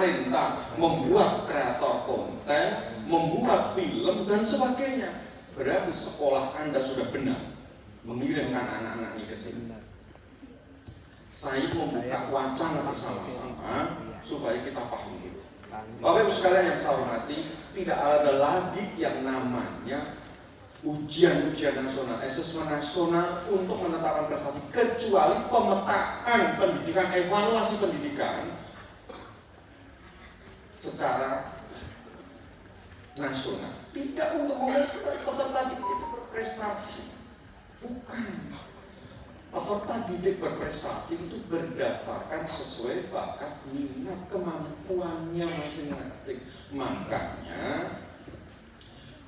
pemerintah membuat kreator konten, membuat film dan sebagainya. Berarti sekolah Anda sudah benar mengirimkan anak-anak ini ke sini. Saya membuka wacana bersama-sama supaya kita paham dulu. Bapak Ibu sekalian yang saya hormati, tidak ada lagi yang namanya ujian nasional, asesmen nasional untuk menetapkan prestasi, kecuali pemetaan pendidikan, evaluasi pendidikan secara nasional. Tidak untuk mengukur peserta didik berprestasi, bukan. Peserta didik berprestasi itu berdasarkan sesuai bakat, minat, kemampuannya masing-masing. Makanya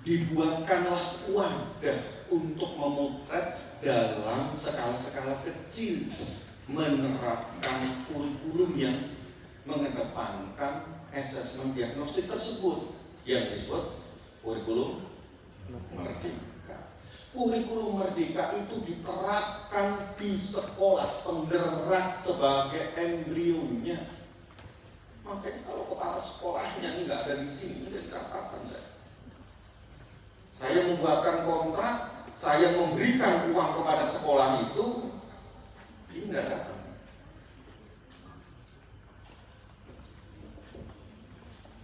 dibuatkanlah wadah untuk memotret dalam skala-skala kecil, menerapkan kurikulum yang mengedepankan asesmen diagnostik tersebut yang disebut kurikulum merdeka. Kurikulum merdeka itu diterapkan di sekolah penggerak sebagai embrionya. Makanya kalau kepala sekolahnya ini nggak ada di sini, jadi catatan saya membuatkan kontrak, saya memberikan uang kepada sekolah itu, ini nggak datang.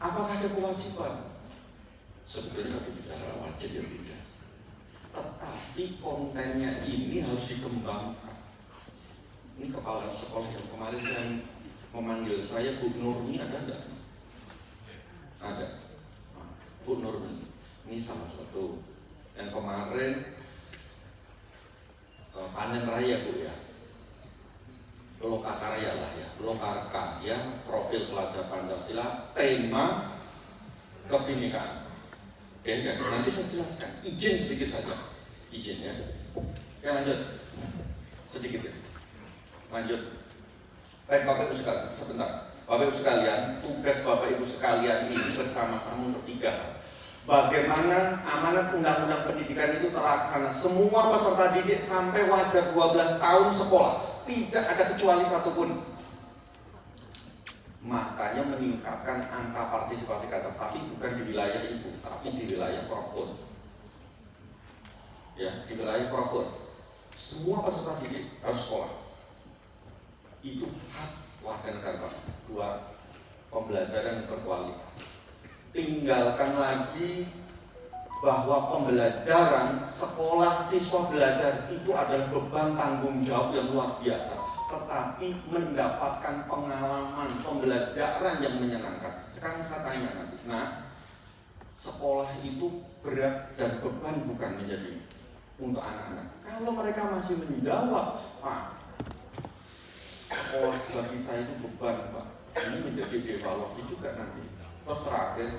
Apakah ada kewajiban? Sebetulnya kalau bicara wajib ya tidak. Tetapi kontennya ini harus dikembangkan. Ini kepala sekolah yang kemarin yang memanggil saya, Bu Nurmi, ada enggak? Ada. Bu Nurmi. Ini salah satu yang kemarin panen raya Bu ya, Lokakarya lah ya, Lokakarya, profil pelajar Pancasila, tema kebinekaan. Oke, nanti saya jelaskan. Izin sedikit saja, izin ya. Oke, lanjut sedikit ya. Lanjut. Baik Bapak Ibu sekalian, sebentar. Bapak Ibu sekalian, tugas Bapak Ibu sekalian ini bersama-sama untuk 3 hal. Bagaimana amanat undang-undang pendidikan itu terlaksana. Semua peserta didik sampai wajar 12 tahun sekolah, tidak ada kecuali satupun. Makanya meningkatkan angka partisipasi kader, tapi bukan di wilayah ibu, tapi di wilayah Prokon. Ya, di wilayah Prokon. Semua peserta didik harus sekolah. Itu hak warga negara bangsa. 2, pembelajaran berkualitas. Tinggalkan lagi bahwa pembelajaran sekolah siswa belajar itu adalah beban tanggung jawab yang luar biasa, tetapi mendapatkan pengalaman pembelajaran yang menyenangkan. Sekarang saya tanya nanti, sekolah itu berat dan beban bukan menjadi untuk anak-anak. Kalau mereka masih menjawab, Pak, sekolah bagi saya itu beban, Pak, ini menjadi dievaluasi juga nanti. Terus terakhir,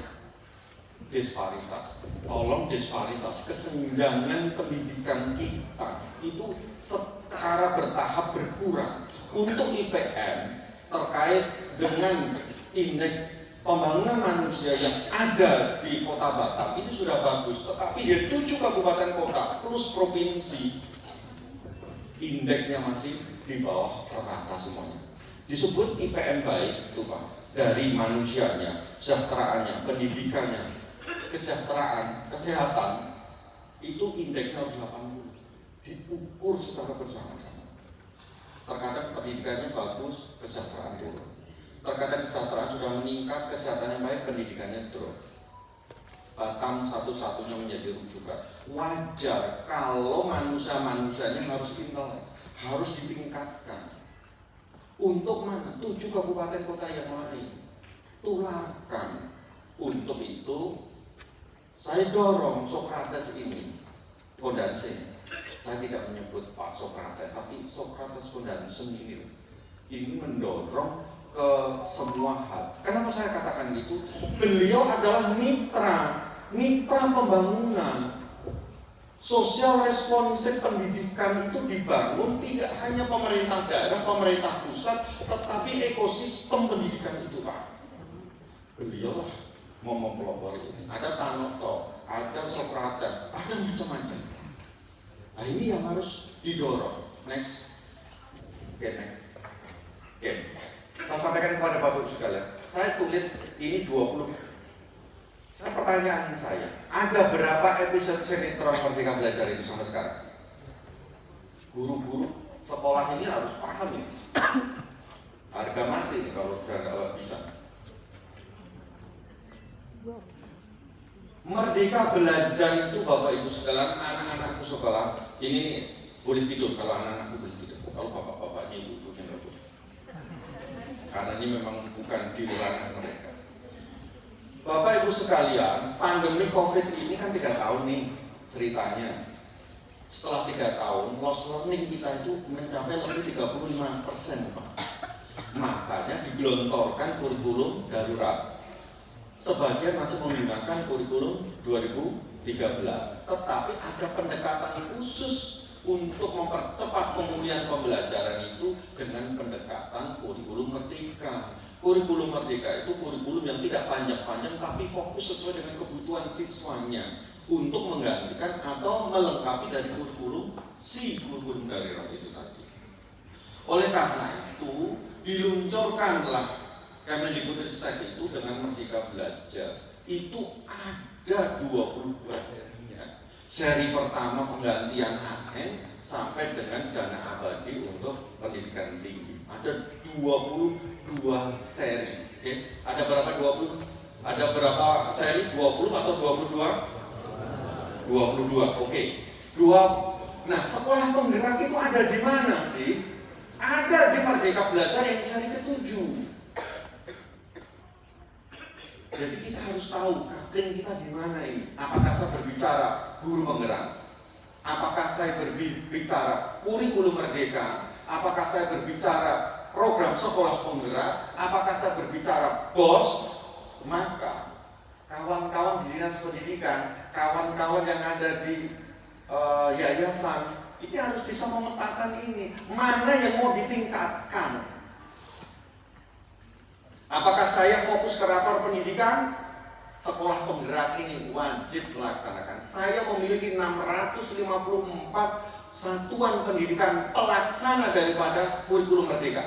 disparitas. Tolong disparitas, kesenjangan pendidikan kita itu secara bertahap berkurang. Untuk IPM terkait dengan indeks pembangunan manusia yang ada di Kota Batam itu sudah bagus, tetapi di 7 kabupaten kota plus provinsi indeksnya masih di bawah rata semuanya. Disebut IPM baik itu Pak, dari manusianya, kesejahteraannya, pendidikannya, kesejahteraan, kesehatan, itu indeksnya harus 80, diukur secara bersama-sama. Terkadang pendidikannya bagus, kesejahteraan turun. Terkadang kesejahteraan sudah meningkat, kesehatannya baik, pendidikannya drop. Batam satu-satunya menjadi rujukan. Wajar kalau manusianya harus intelek, harus ditingkatkan. Untuk mana? 7 kabupaten kota yang lain tularkan. Untuk itu saya dorong Socrates ini fondasi. Saya tidak menyebut Pak Socrates, tapi Socrates Foundation ini mendorong ke semua hal. Kenapa saya katakan gitu? Beliau adalah mitra pembangunan. Sosial responsif pendidikan itu dibangun tidak hanya pemerintah daerah, pemerintah pusat, tetapi ekosistem pendidikan itu Pak. Beliau lah mau mempelopori ini. Ada Tanoto, ada Socrates, ada macam-macam. Nah ini yang harus didorong. Next. Oke. Saya sampaikan kepada Bapak Ibu sekalian. Saya tulis ini 20. Pertanyaan saya, ada berapa episode sinetron Merdeka Belajar itu sampai sekarang? Guru-guru sekolah ini harus paham ini. Harga mati kalau tidak bisa. Merdeka Belajar itu Bapak Ibu sekalian, anak-anakku sekolah ini boleh tidur kalau anak-anakku boleh tidur. Kalau bapak-bapaknya ibu-ibunya nggak boleh. Karena ini memang bukan di ranah mereka. Bapak Ibu sekalian, pandemi COVID ini kan 3 tahun nih ceritanya. Setelah 3 tahun, loss learning kita itu mencapai lebih 35%, Pak. Makanya digelontorkan kurikulum darurat. Sebagian masih menggunakan kurikulum 2013, tetapi ada pendekatan khusus untuk mempercepat pemulihan pembelajaran itu dengan pendekatan kurikulum merdeka. Kurikulum merdeka itu kurikulum yang tidak panjang-panjang tapi fokus sesuai dengan kebutuhan siswanya untuk menggantikan atau melengkapi dari kurikulum darurat itu tadi. Oleh karena itu diluncurkanlah Kemendikbudristek itu dengan Merdeka Belajar. Itu ada 22 serinya. Seri pertama penggantian AN sampai dengan dana abadi untuk pendidikan tinggi. Ada 22 seri. Oke, ada berapa 20? Ada berapa seri? 20 atau 22? 22. Oke. Nah, sekolah penggerak itu ada di mana sih? Ada di Merdeka Belajar yang seri ke-7. Jadi kita harus tahu kapling kita di mana ini. Apakah saya berbicara guru penggerak? Apakah saya berbicara kurikulum merdeka? Apakah saya berbicara program sekolah penggerak? Apakah saya berbicara BOS? Maka kawan-kawan di dinas pendidikan, kawan-kawan yang ada di yayasan, ini harus bisa memetakan ini. Mana yang mau ditingkatkan? Apakah saya fokus ke rapor pendidikan? Sekolah penggerak ini wajib dilaksanakan. Saya memiliki 654 satuan pendidikan pelaksana daripada kurikulum merdeka.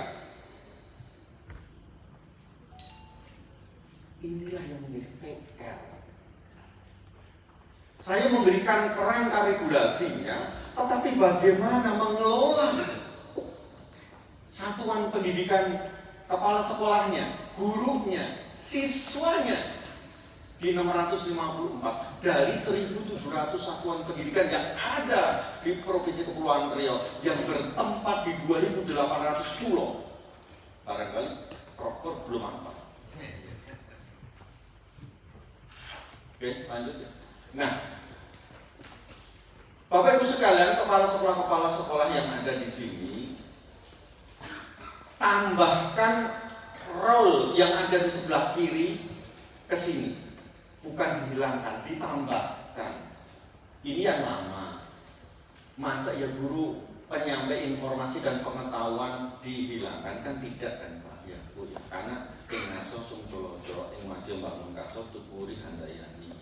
Inilah yang menjadi PR. Saya memberikan kerangka regulasinya, tetapi bagaimana mengelola satuan pendidikan, kepala sekolahnya, gurunya, siswanya di 654 dari 1.700 satuan pendidikan yang ada di Provinsi Kepulauan Riau yang bertempat di 2.800 pulau. Barangkali Prof. Kor belum apa. Oke, lanjut ya. Nah, Bapak Ibu sekalian, kepala sekolah yang ada di sini, tambahkan role yang ada di sebelah kiri ke sini, bukan dihilangkan, ditambahkan. Ini yang lama. Masa ya guru penyampai informasi dan pengetahuan dihilangkan? Kan tidak kan Pak ya Bu ya. Karena kengaso sung colo-colo ing maju bangun kaso tuturi handayani.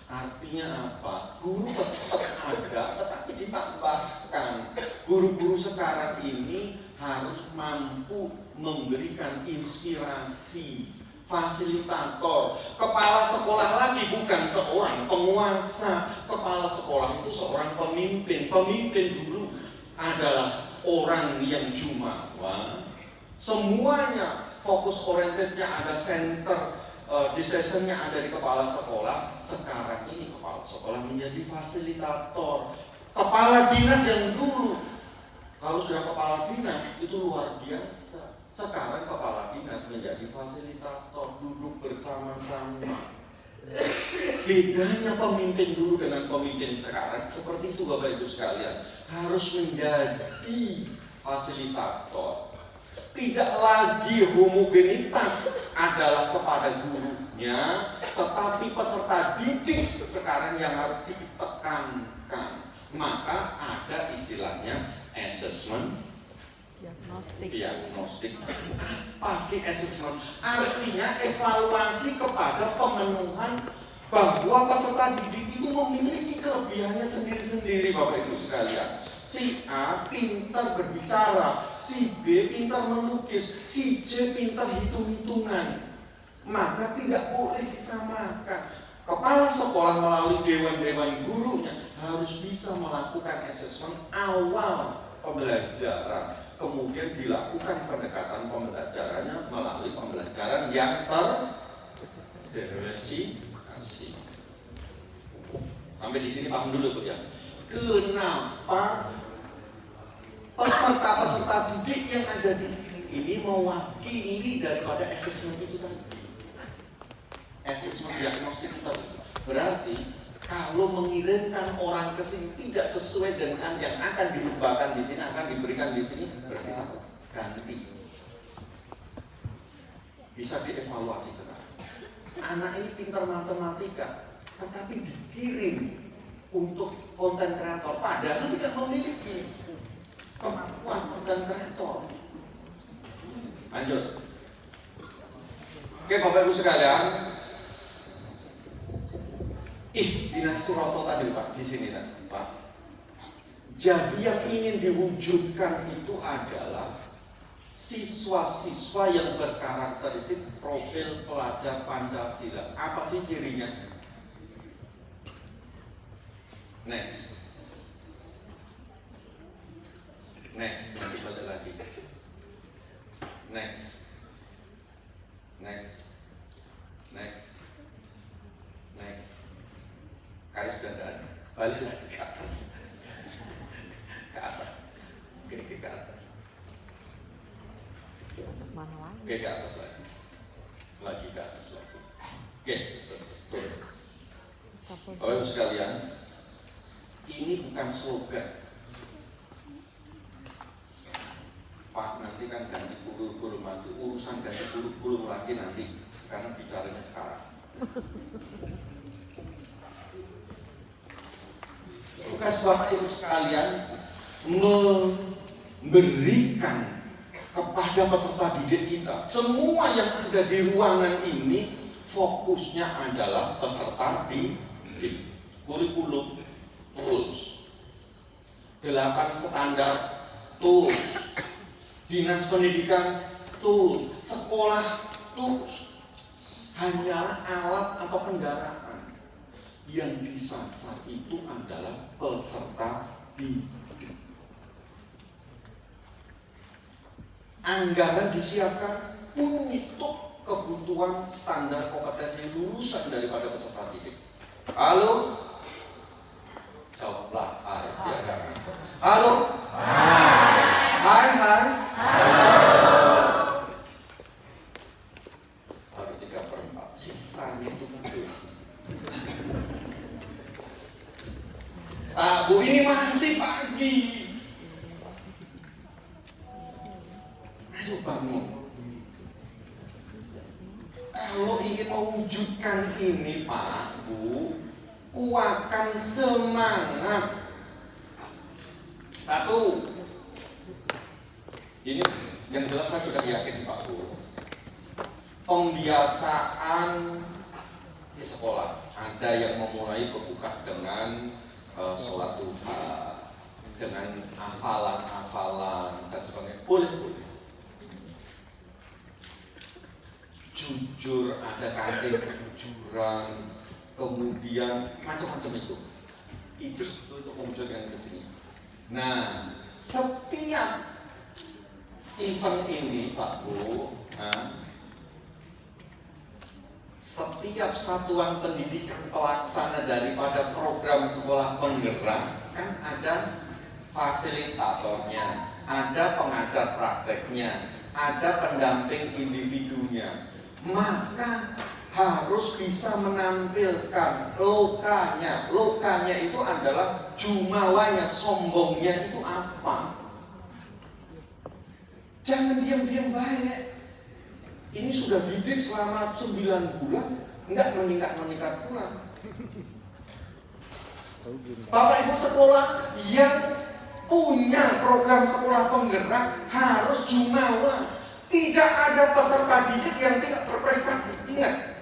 Artinya apa? Guru tetap ada, tetapi ditambahkan. Guru-guru sekarang ini harus mampu memberikan inspirasi, fasilitator. Kepala sekolah lagi bukan seorang penguasa. Kepala sekolah itu seorang pemimpin. Pemimpin dulu adalah orang yang jumawa. Semuanya fokus orientednya ada center, decisionnya ada di kepala sekolah. Sekarang ini kepala sekolah menjadi fasilitator. Kepala dinas yang dulu, kalau sudah kepala dinas itu luar biasa. Sekarang kepala dinas menjadi fasilitator, duduk bersama-sama. Bedanya pemimpin dulu dengan pemimpin sekarang seperti itu Bapak Ibu sekalian. Harus menjadi fasilitator. Tidak lagi homogenitas adalah kepada gurunya, tetapi peserta didik sekarang yang harus ditekankan. Maka ada istilahnya assessment diagnostik. Apa sih assessment? Artinya evaluasi kepada pemenuhan bahwa peserta didik itu memiliki kelebihannya sendiri-sendiri Bapak Ibu sekalian. Si A pintar berbicara, si B pintar melukis, si C pintar hitung-hitungan. maka tidak boleh disamakan. Kepala sekolah melalui dewan-dewan gurunya harus bisa melakukan asesmen awal pembelajaran, kemudian dilakukan pendekatan pembelajarannya melalui pembelajaran yang terdiversifikasi. Sampai di sini paham dulu Bu ya. Kenapa peserta-peserta didik yang ada di sini ini mewakili daripada asesmen itu tadi? Asesmen diagnostik itu berarti kalau mengirimkan orang ke sini tidak sesuai dengan yang akan diubahkan di sini, akan diberikan di sini, berarti satu ganti. Bisa dievaluasi sekarang. Anak ini pintar matematika, tetapi dikirim untuk konten kreator, padahal tidak memiliki kemampuan konten kreator. Lanjut. Oke Bapak Ibu sekalian. Dinas Suroto tadi Pak, di sini Pak. Jadi yang ingin diwujudkan itu adalah siswa-siswa yang berkarakteristik profil pelajar Pancasila. Apa sih cirinya? Next, nanti balik lagi. Next. Karis dan balik lagi ke atas, ke atas, ke atas, ke atas lagi ke atas lagi. Oke, betul. Bapak Ibu sekalian, ini bukan slogan. Pak, nanti kan ganti kurikulum lagi, urusan ganti kurikulum lagi nanti, karena bicaranya sekarang. Tugas Bapak Ibu sekalian memberikan kepada peserta didik kita, semua yang ada di ruangan ini fokusnya adalah peserta didik. Kurikulum tools, 8 standar tools, dinas pendidikan tools, sekolah tools, hanyalah alat atau kendaraan. Yang disasar itu adalah peserta didik. Anggaran disiapkan untuk kebutuhan standar kompetensi lulusan daripada peserta didik. Halo? Jawablah, hai, biar gak ngantuk. Halo? Hai. Baru 3/4, sisanya itu mungkin. Bu, ini masih pagi. Ayo bangun. Kalau ingin mewujudkan ini Pak, Bu, kuatkan semangat. Satu, ini yang jelas saya sudah yakin Pak Bu, pembiasaan di sekolah. Ada yang memulai berbuka dengan sholat duha, dengan hafalan dan sebagainya. Boleh. Jujur, ada kantin kejujuran, kemudian macam-macam itu. Itu untuk mewujudkan ke sini. Nah, setiap event ini Pak Bu, setiap satuan pendidikan pelaksana daripada program sekolah penggerak kan ada fasilitatornya, ada pengajar prakteknya, ada pendamping individunya. Maka harus bisa menampilkan lokanya. Lokanya itu adalah jumawanya, sombongnya itu apa. Jangan diam-diam baik. Ini sudah didik selama 9 bulan, enggak meningkat pula. Bapak Ibu sekolah yang punya program sekolah penggerak harus jumawa. Tidak ada peserta didik yang tidak berprestasi. Ingat,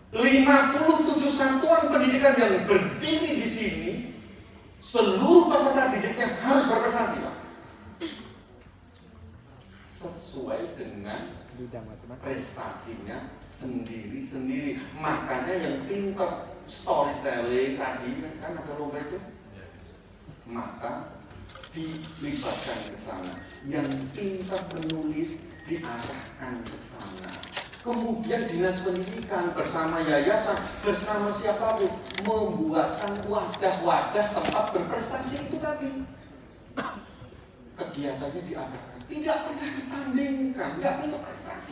57 satuan pendidikan yang berdiri di sini, seluruh peserta didiknya harus berprestasi, Pak. Sesuai dengan prestasinya sendiri-sendiri. Makanya yang pintar storytelling tadi kan ada lomba itu, maka dilibatkan ke sana. Yang pintar menulis diarahkan ke sana. Kemudian dinas pendidikan bersama yayasan, bersama siapapun membuatkan wadah-wadah tempat berprestasi itu tadi. Kegiatannya diarahkan, tidak pernah ditandingkan, nggak punya prestasi.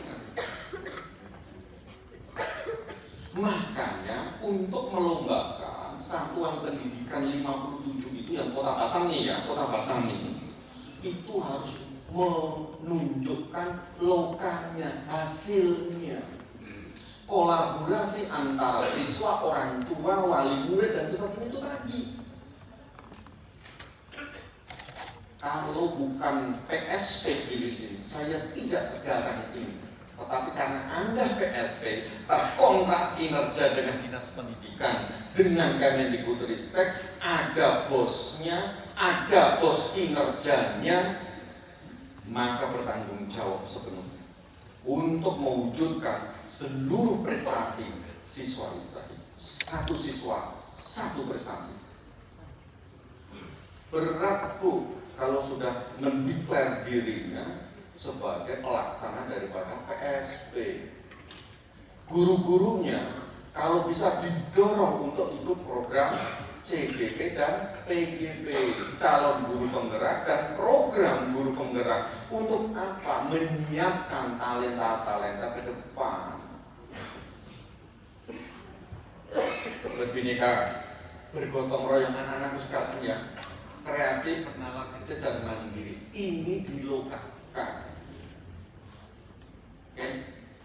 Makanya untuk melombakan satuan pendidikan 57 itu yang Kota Batam nih ya, Kota Batam ini itu harus menunjukkan lokanya, hasilnya, kolaborasi antara siswa, orang tua, wali murid dan sebagainya itu tadi. Kalau bukan PSP di sini, saya tidak segarang ini. Tetapi karena Anda PSP terkontrak kinerja dengan dinas pendidikan, dengan Kemendikbudristek, ada bosnya, ada bos kinerjanya, maka bertanggung jawab sepenuhnya untuk mewujudkan seluruh prestasi siswa itu tadi. Satu siswa, satu prestasi. Berat Bu kalau sudah mendeklar dirinya sebagai pelaksana daripada PSP. Guru-gurunya kalau bisa didorong untuk ikut program CGP dan PGP, calon guru penggerak dan program guru penggerak. Untuk apa? Menyiapkan talenta-talenta ke depan. Berbineka, bergotong royong anak-anakku sekalian ya, kreatif, bernalar kritis dan mandiri. Ini dilokakan. Oke,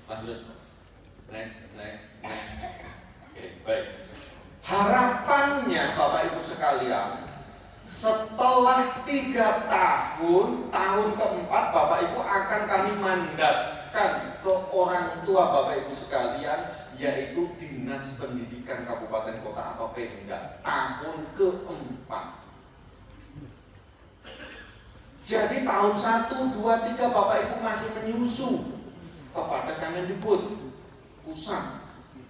lanjut. Next. Oke, baik. Harapannya Bapak Ibu sekalian, setelah 3 tahun, tahun keempat Bapak Ibu akan kami mandatkan ke orang tua Bapak Ibu sekalian, yaitu Dinas Pendidikan Kabupaten Kota atau Pemda, tahun keempat. Jadi tahun 1, 2, 3 Bapak Ibu masih menyusu kepada Kemendikbud pusat.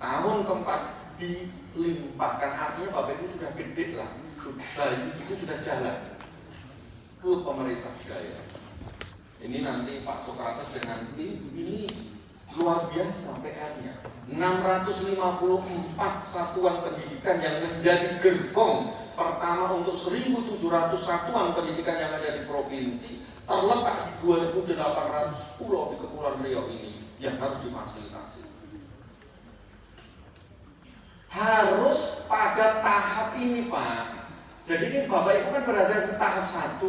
Tahun keempat dilimpahkan, artinya Bapak Ibu sudah gede lah, bayi itu sudah jalan ke pemerintah daerah. Ini nanti Pak Sokrates dengan ini luar biasa PR-nya. 654 satuan pendidikan yang menjadi gerbong pertama untuk 1.700 satuan pendidikan yang ada di provinsi, terletak di 2.800 pulau di Kepulauan Riau ini yang harus difasilitasi. Harus pada tahap ini Pak. Jadi ini Bapak Ibu kan berada di tahap 1.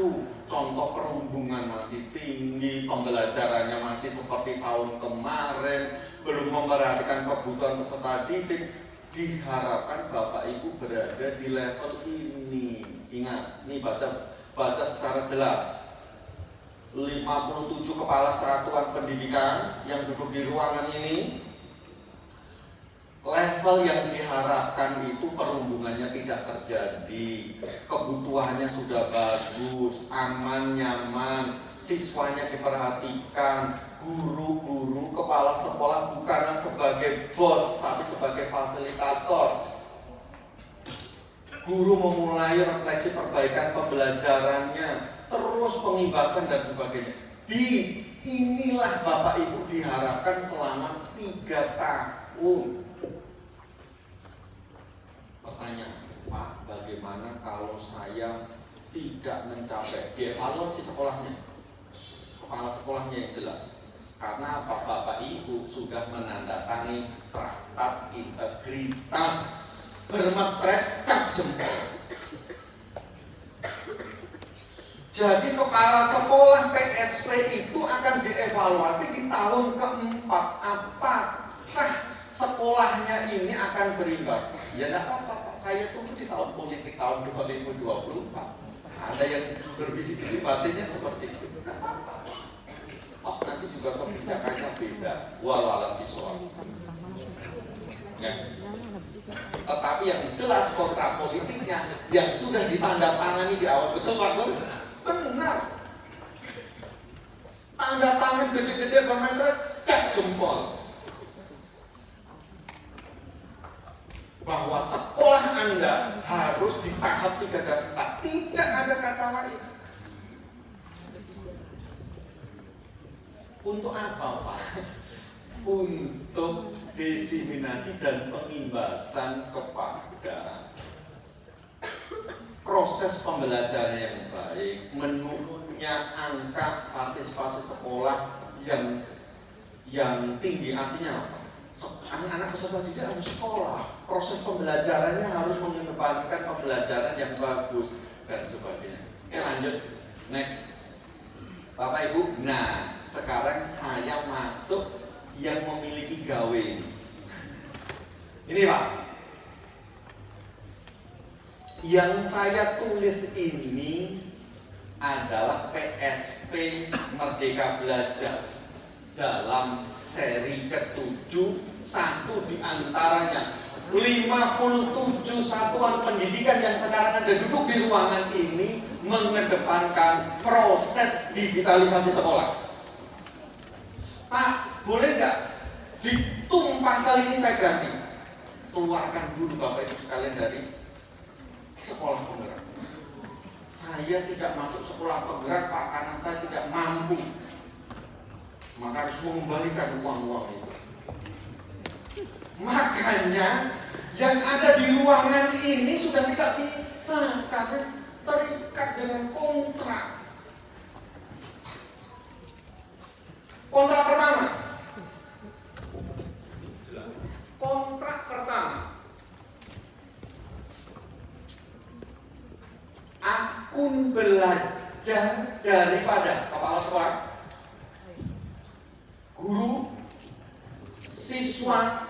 Contoh perundungan masih tinggi, pembelajarannya masih seperti tahun kemarin, belum memperhatikan kebutuhan peserta didik. Diharapkan Bapak Ibu berada di level ini. Ingat, ini baca secara jelas. 57 kepala satuan pendidikan yang duduk di ruangan ini, level yang diharapkan itu perundungannya tidak terjadi, kebutuhannya sudah bagus, aman, nyaman, siswanya diperhatikan, guru-guru, kepala sekolah bukanlah sebagai bos, tapi sebagai fasilitator. Guru memulai refleksi perbaikan pembelajarannya, terus pengibasan dan sebagainya. Inilah Bapak Ibu diharapkan selama 3 tahun. Pertanyaan, Pak, bagaimana kalau saya tidak mencapai? Dievaluasi sekolahnya, kepala sekolahnya yang jelas. Karena Bapak Ibu sudah menandatangani traktat integritas, bermetrek cap jempol. Jadi kepala sekolah PSP itu akan dievaluasi di tahun keempat. Apakah sekolahnya ini akan berimbas? Ya tidak apa-apa, saya tunggu di tahun politik tahun 2024. Ada yang berbisik-bisik batinnya seperti itu, tidak apa-apa. Oh nanti juga kebijakannya beda. Walau bisawab. Ya. Tetapi yang jelas kontrak politiknya yang sudah ditandatangani di awal, betul Pak Guru? Benar. Tanda tangan gede-gede bermeter cap jempol bahwa sekolah Anda harus di tahap 3 dan 4. Tidak ada kata lain. Untuk apa, Pak? Untuk diseminasi dan pengimbasan kepada proses pembelajaran yang baik, menurunnya angka partisipasi sekolah yang tinggi. Artinya apa? Anak-anak peserta didik harus sekolah, proses pembelajarannya harus mengedepankan pembelajaran yang bagus dan sebagainya. Oke, lanjut, next, Bapak Ibu. Nah, sekarang saya masuk yang memiliki gawe ini. Ini Pak, yang saya tulis ini adalah PSP Merdeka Belajar dalam seri ke-7. Satu di antaranya 57 satuan pendidikan yang sekarang ada duduk di ruangan ini mengedepankan proses digitalisasi sekolah. Pak, boleh nggak ditung pasal ini saya ganti? Keluarkan dulu Bapak Ibu sekalian dari sekolah penggerak. Saya tidak masuk sekolah penggerak, Pak, karena saya tidak mampu. Maka harus mengembalikan uang-uang itu. Makanya yang ada di ruangan ini sudah tidak bisa karena terikat dengan kontrak. Kontrak pertama. Kontrak pertama. Akun belajar daripada kepala sekolah, guru, siswa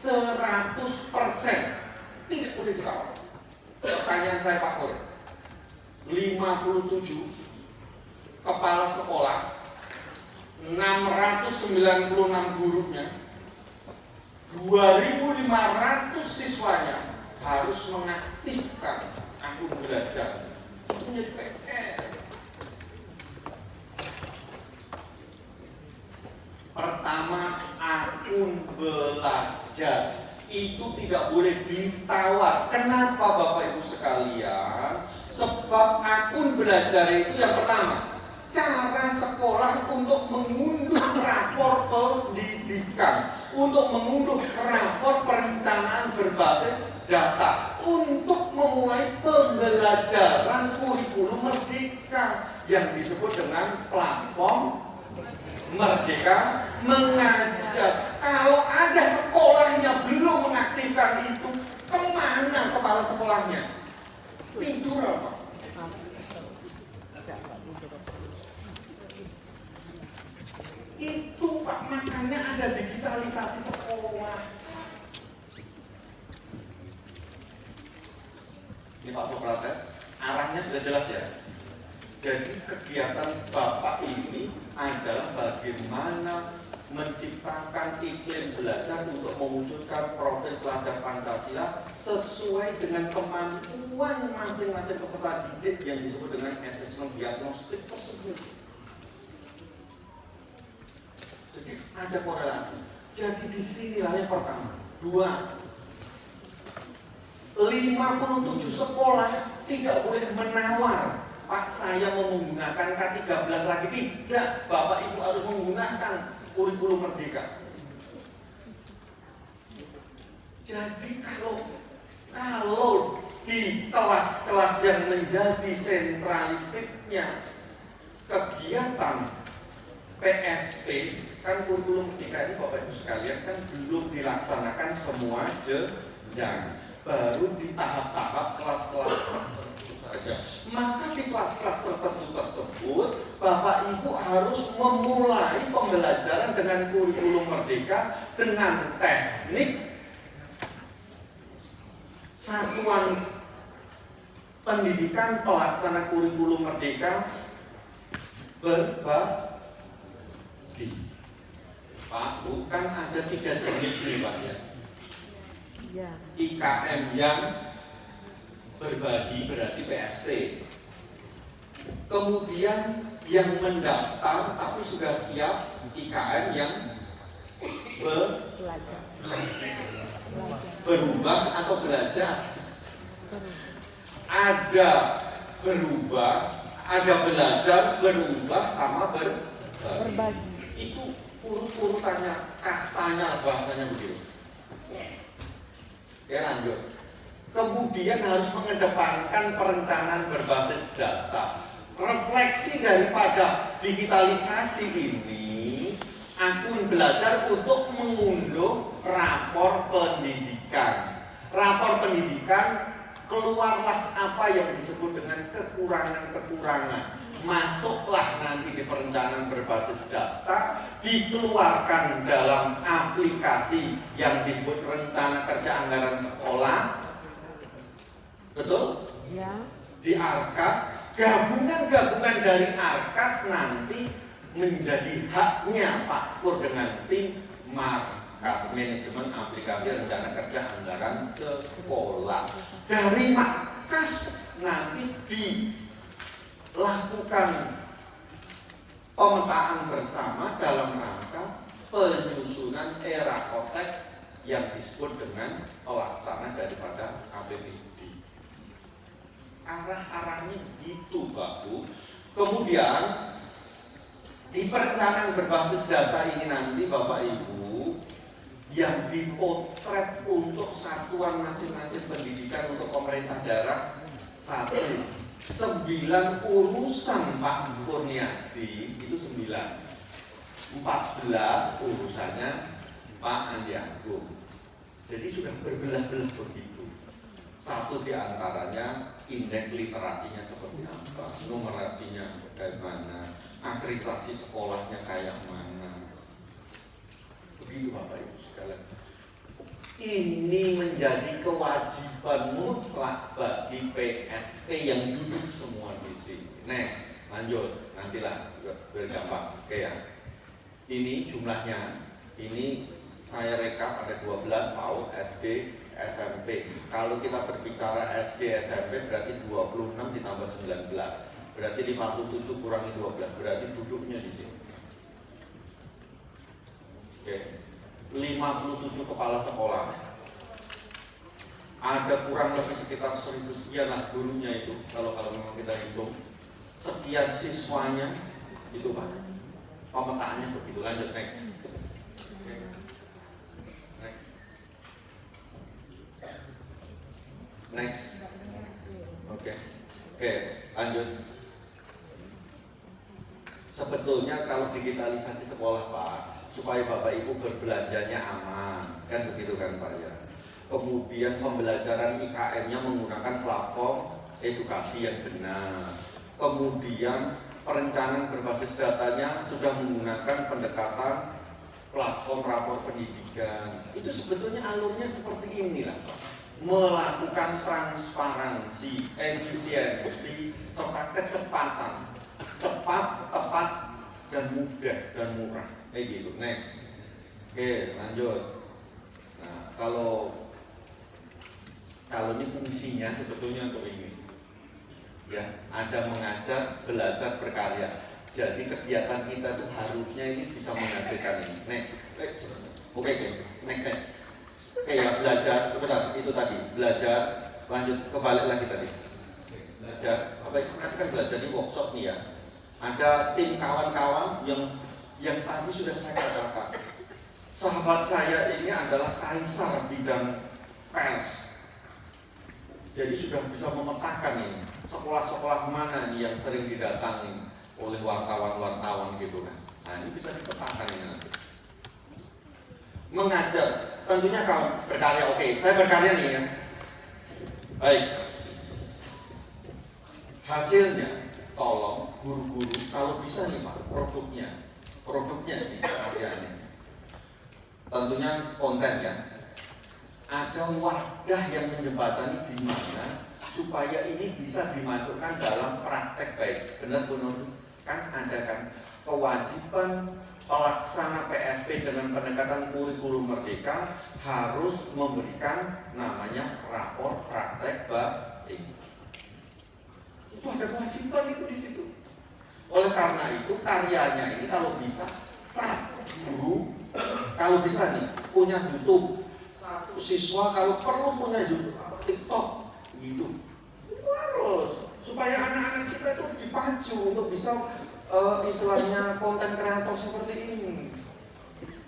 100% tidak boleh ditawar. Pertanyaan saya Pak Kur, 57 kepala sekolah, 696 gurunya, 2.500 siswanya harus mengaktifkan akun belajar. Itu menjadi PR. Pertama, akun belajar itu tidak boleh ditawar. Kenapa Bapak Ibu sekalian? Sebab akun belajar itu yang pertama, cara sekolah untuk mengunduh rapor pendidikan, untuk mengunduh rapor perencanaan berbasis data, untuk memulai pembelajaran kurikulum merdeka yang disebut dengan platform Merdeka Mengajar. Kalau ada sekolahnya belum mengaktifkan itu, kemana kepala sekolahnya? Tidur apa? Itu Pak, makanya ada digitalisasi sekolah. Ini Pak Sokrates, arahnya sudah jelas ya. Jadi kegiatan Bapak ini adalah bagaimana menciptakan iklim belajar untuk mewujudkan profil pelajar Pancasila sesuai dengan kemampuan masing-masing peserta didik yang disebut dengan asesmen diagnostik tersebut. Jadi ada korelasi. Jadi disinilah yang pertama. 2, 57 sekolah tidak boleh menawar, Pak, saya mau menggunakan K13 lagi. Tidak, Bapak Ibu harus menggunakan kurikulum merdeka. Jadi kalau di kelas-kelas yang menjadi sentralistiknya kegiatan PSP, kan kurikulum merdeka ini Bapak Ibu sekalian kan belum dilaksanakan semua jenjang, baru di tahap-tahap kelas-kelas saja. Maka di kelas-kelas tertentu tersebut Bapak Ibu harus memulai pembelajaran dengan kurikulum merdeka dengan teknik satuan pendidikan pelaksana kurikulum merdeka berbagi. Pak, bukan ada 3 jenis nih Pak ya. IKM yang berbagi berarti PSP. Kemudian yang mendaftar tapi sudah siap IKM yang Berubah atau belajar? Ada berubah, ada belajar, berubah sama berbagi. Itu urutannya, kastanya, bahasanya begitu. Oke, lanjut. Kemudian harus mengedepankan perencanaan berbasis data. Refleksi daripada digitalisasi ini, Akun belajar untuk mengunduh rapor pendidikan. Rapor pendidikan, keluarlah apa yang disebut dengan kekurangan-kekurangan. Masuklah nanti di perencanaan berbasis data, dikeluarkan dalam aplikasi yang disebut rencana kerja anggaran sekolah. Betul? Ya. Di Arkas, gabungan-gabungan dari Arkas nanti menjadi haknya Pak Kur dengan tim Markas, manajemen aplikasi rencana kerja anggaran sekolah. Dari Markas nanti dilakukan pemetaan bersama dalam rangka penyusunan era kotek yang disebut dengan pelaksana daripada APBD. Arah-arahnya gitu Pak Bu. Kemudian di perencanaan berbasis data ini nanti Bapak Ibu, yang dipotret untuk satuan masing-masing pendidikan untuk pemerintah daerah 9 urusan Pak Kurniadi, itu 9. 14 urusannya Pak Andi Agung. Jadi sudah berbelah-belah begitu. Satu diantaranya indeks literasinya seperti apa, numerasinya bagaimana, akreditasi sekolahnya kayak mana. Begitu Bapak Ibu sekalian. Ini menjadi kewajiban mutlak bagi PSP yang duduk semua di sini. Next, lanjut. Nantilah biar gampang. Oke ya. Ini jumlahnya. Ini saya rekap ada 12 PAUD, SD, SMP. Kalau kita berbicara SD, SMP berarti 26 ditambah 19. Berarti 57 kurangi 12. Berarti duduknya di sini. Oke. 57 kepala sekolah. Ada kurang lebih sekitar 1000 sekian lah gurunya itu. Kalau memang kita hitung. Sekian siswanya itu Pak. Pemetaannya begitu. Lanjut next. Next. Oke, lanjut. Sebetulnya kalau digitalisasi sekolah Pak, supaya Bapak Ibu berbelanjanya aman, kan begitu kan Pak ya. Kemudian pembelajaran IKN-nya menggunakan platform edukasi yang benar. Kemudian perencanaan berbasis datanya sudah menggunakan pendekatan platform rapor pendidikan. Itu sebetulnya alurnya seperti inilah Pak. Melakukan transparansi, efisiensi, serta kecepatan. Cepat, tepat, dan mudah dan murah. Gitu. Next. Oke, lanjut. Nah, kalau ini fungsinya sebetulnya untuk ini. Ya, ada mengajar, belajar, berkarya. Jadi kegiatan kita tuh harusnya ini bisa menghasilkan ini. Next. Oke. Next. Ya, belajar sebentar, itu tadi belajar, lanjut kebalik lagi tadi belajar apa, nanti kan belajar di workshop nih ya, ada tim kawan-kawan yang tadi sudah saya katakan, sahabat saya ini adalah kaisar bidang pers, jadi sudah bisa memetakan ini sekolah-sekolah mana nih yang sering didatangi oleh wartawan-wartawan gitu kan. Nah ini bisa dipetakan ini nanti. Mengajar, tentunya kawan berkarya. Oke, saya berkarya nih ya. Baik. Hasilnya, tolong guru-guru kalau bisa nih Pak, produknya ini karyanya. Tentunya konten ya. Ada wadah yang menjembatani di mana supaya ini bisa dimasukkan dalam praktek baik. Benar Bu Nur? Kan ada kan kewajiban pelaksana PSP dengan pendekatan kurikulum merdeka harus memberikan namanya rapor praktek baik. Itu ada kewajiban itu di situ. Oleh karena itu karyanya ini kalau bisa 1 Kalau bisa nih punya YouTube, satu siswa kalau perlu punya YouTube atau TikTok gitu, itu harus supaya anak-anak kita itu dipacu untuk bisa istilahnya konten kreator seperti ini.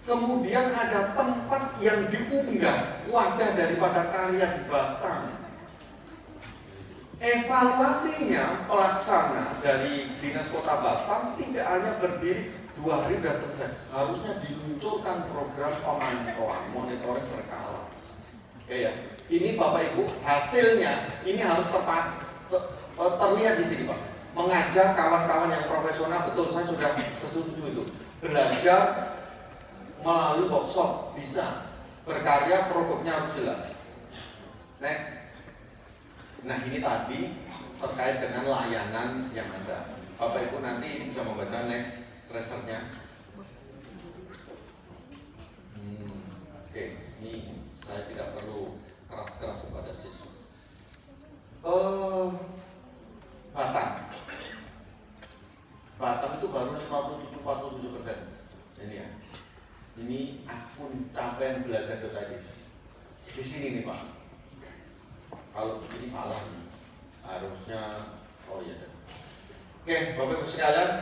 Kemudian ada tempat yang diunggah wadah daripada karya di Batam. Evaluasinya pelaksana dari Dinas Kota Batam tidak hanya berdiri 2 hari sudah selesai, harusnya diluncurkan program pemantauan monitoring berkala. Oke ya, ini Bapak Ibu hasilnya ini harus terlihat di sini Pak. Mengajak kawan-kawan yang profesional, betul saya sudah setuju itu. Belajar melalui workshop bisa, berkarya produknya harus jelas. Next. Nah ini tadi terkait dengan layanan yang ada. Bapak Ibu nanti bisa membaca next tracernya. Oke, ini saya tidak perlu keras-keras kepada siswa. Batam itu baru 57-47%. Ini ya. Ini akun capaian belajar tadi. Di sini nih Pak. Kalau ini salah nih. Harusnya oh iya. Oke, Bapak Ibu sekalian,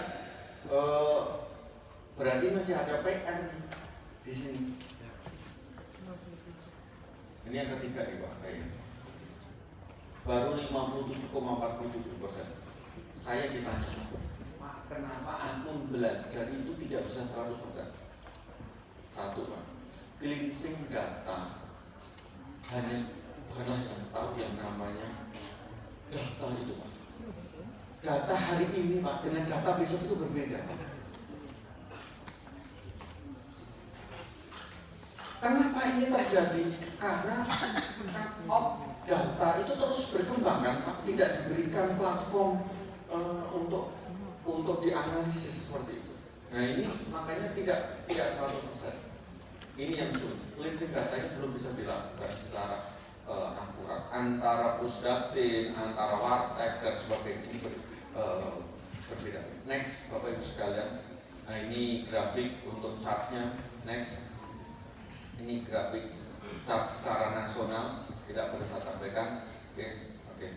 berarti masih ada PR di sini. Ini yang ketiga nih Pak, kayaknya. Baru 57,47%. Saya ditanya, Pak, kenapa akun belajar itu tidak bisa 100%? Satu Pak, cleansing data hanya bukanlah yang tahu yang namanya data itu Pak. Data hari ini Pak dengan data besok itu berbeda Pak. Kenapa ini terjadi? Karena cut-off data itu terus berkembang kan Pak, tidak diberikan platform untuk dianalisis seperti itu. Nah ini makanya tidak 100%. Ini yang sulit. Cleansing datanya belum bisa dilakukan secara akurat antara Pusdatin, antara Wartek dan sebagainya ini berbeda. Next, Bapak Ibu sekalian. Nah ini grafik untuk chartnya. Next, ini grafik chart secara nasional. Tidak perlu saya sampaikan. Oke.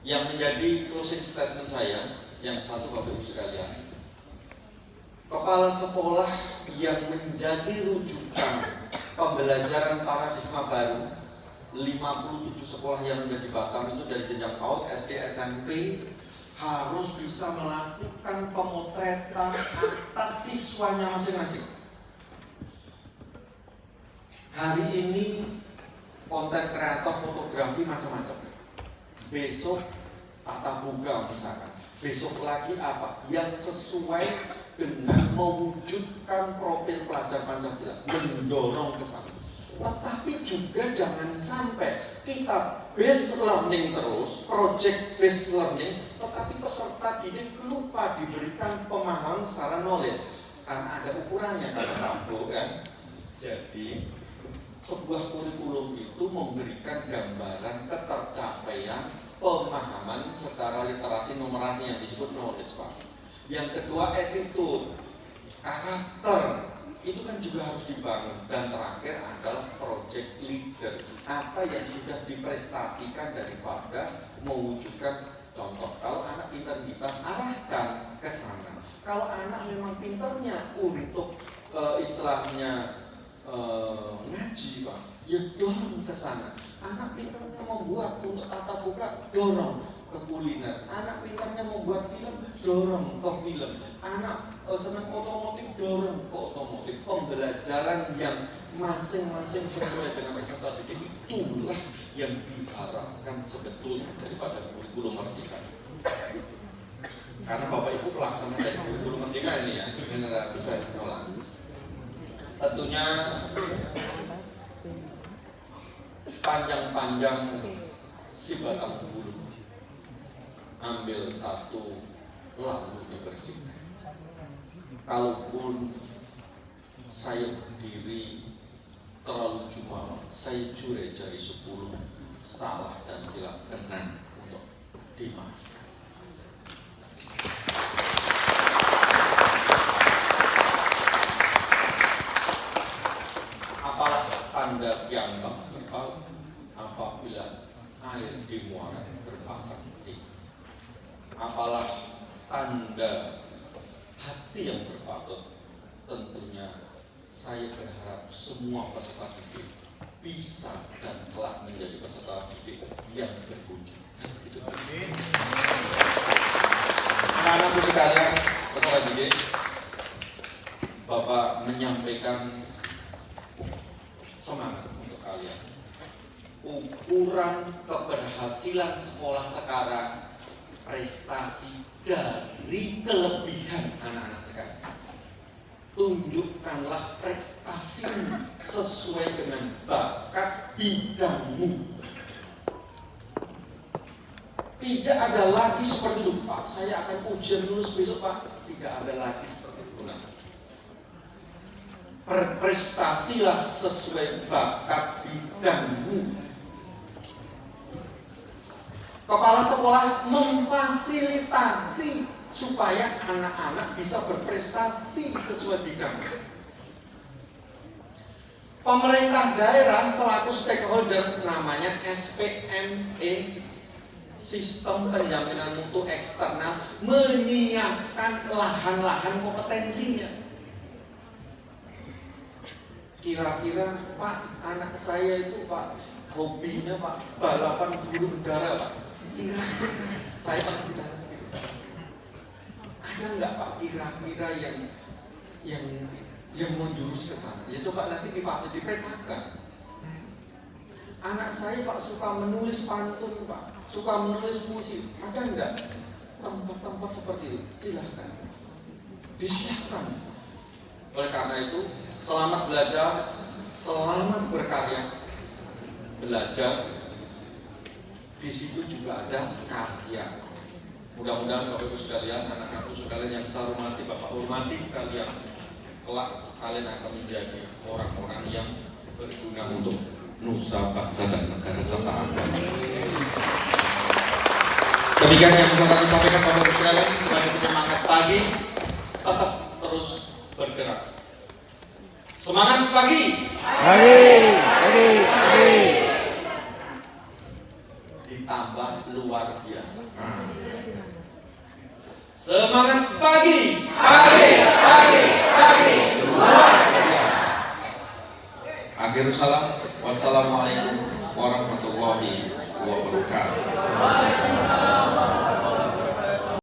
Yang menjadi closing statement saya yang satu Bapak Ibu sekalian, kepala sekolah yang menjadi rujukan pembelajaran paradigma baru 57 sekolah yang menjadi Batam itu dari jenjang PAUD, SD, SMP harus bisa melakukan pemotretan atas siswanya masing-masing. Hari ini konten kreator fotografi macam-macam. Besok tata boga misalkan. Besok lagi apa? Yang sesuai dengan mewujudkan profil pelajar Pancasila, mendorong ke sana. Tetapi juga jangan sampai kita based learning terus, project based learning, tetapi peserta didik lupa diberikan pemahaman secara knowledge. Karena ada ukurannya, kata Pak Bu kan. Jadi sebuah kurikulum itu memberikan gambaran ketercapaian pemahaman secara literasi numerasi yang disebut knowledge Pak. Yang kedua attitude, karakter, itu kan juga harus dibangun. Dan terakhir adalah project leader, apa yang sudah diprestasikan daripada mewujudkan contoh. Kalau anak pintar kita arahkan ke sana. Kalau anak memang pintarnya untuk istilahnya ngaji Pak, ya dorong ke sana. Anak pintarnya membuat untuk tata buka, dorong ke kuliner. Anak pintarnya membuat film, dorong ke film. Anak senang otomotif, dorong ke otomotif. Pembelajaran yang masing-masing sesuai dengan peserta didik, itulah yang diharapkan sebetulnya daripada kurikulum Merdeka. Karena Bapak Ibu pelaksana dari kurikulum Merdeka ini ya, benar bisa menolak. Tentunya panjang-panjang si batang bulu, ambil satu lalu dibersihkan. Kalaupun saya berdiri terlalu jumawa, saya curi jari 10, salah dan tidak benar untuk dimaafkan. tanda kiambang kebal apabila air di muara terpasang tinggi. Apalah tanda hati yang berpatut. Tentunya saya berharap semua peserta didik bisa dan kelak menjadi peserta didik yang berbudi. Anak-anakku sekalian, peserta didik, Bapak menyampaikan semangat untuk kalian. Ukuran keberhasilan sekolah sekarang prestasi dari kelebihan anak-anak sekarang. Tunjukkanlah prestasi sesuai dengan bakat bidangmu. Tidak ada lagi seperti itu, Pak. Saya akan ujian lulus besok, Pak. Tidak ada lagi seperti itu. Nah, berprestasilah sesuai bakat bidangmu. Kepala sekolah memfasilitasi supaya anak-anak bisa berprestasi sesuai bidang. Pemerintah daerah selaku stakeholder, namanya SPME, Sistem Penjaminan Mutu Eksternal, menyiapkan lahan-lahan kompetensinya. Kira-kira Pak, anak saya itu Pak, hobinya Pak, balapan burung dara Pak. Kira-kira saya pernah ditanya, ada nggak Pak kira-kira yang menjurus ke sana? Ya coba nanti dipetakan. Anak saya Pak suka menulis pantun Pak, suka menulis puisi. Ada nggak tempat-tempat seperti itu? Silahkan, disiapkan. Oleh karena itu, selamat belajar, selamat berkarya. Belajar, di situ juga ada karya. Mudah-mudahan Bapak Ibu sekalian, anak-anakku sekalian yang saya hormati, Bapak hormati sekalian, kelak kalian akan menjadi orang-orang yang berguna untuk nusa, bangsa, dan negara serta agama. Demikian yang bisa kami sampaikan Bapak Ibu sekalian, sebagai penyemangat pagi, tetap terus bergerak. Semangat pagi. Pagi. Ditambah luar biasa. Semangat pagi. Luar biasa. Akhirul salam. Wassalamualaikum warahmatullahi wabarakatuh.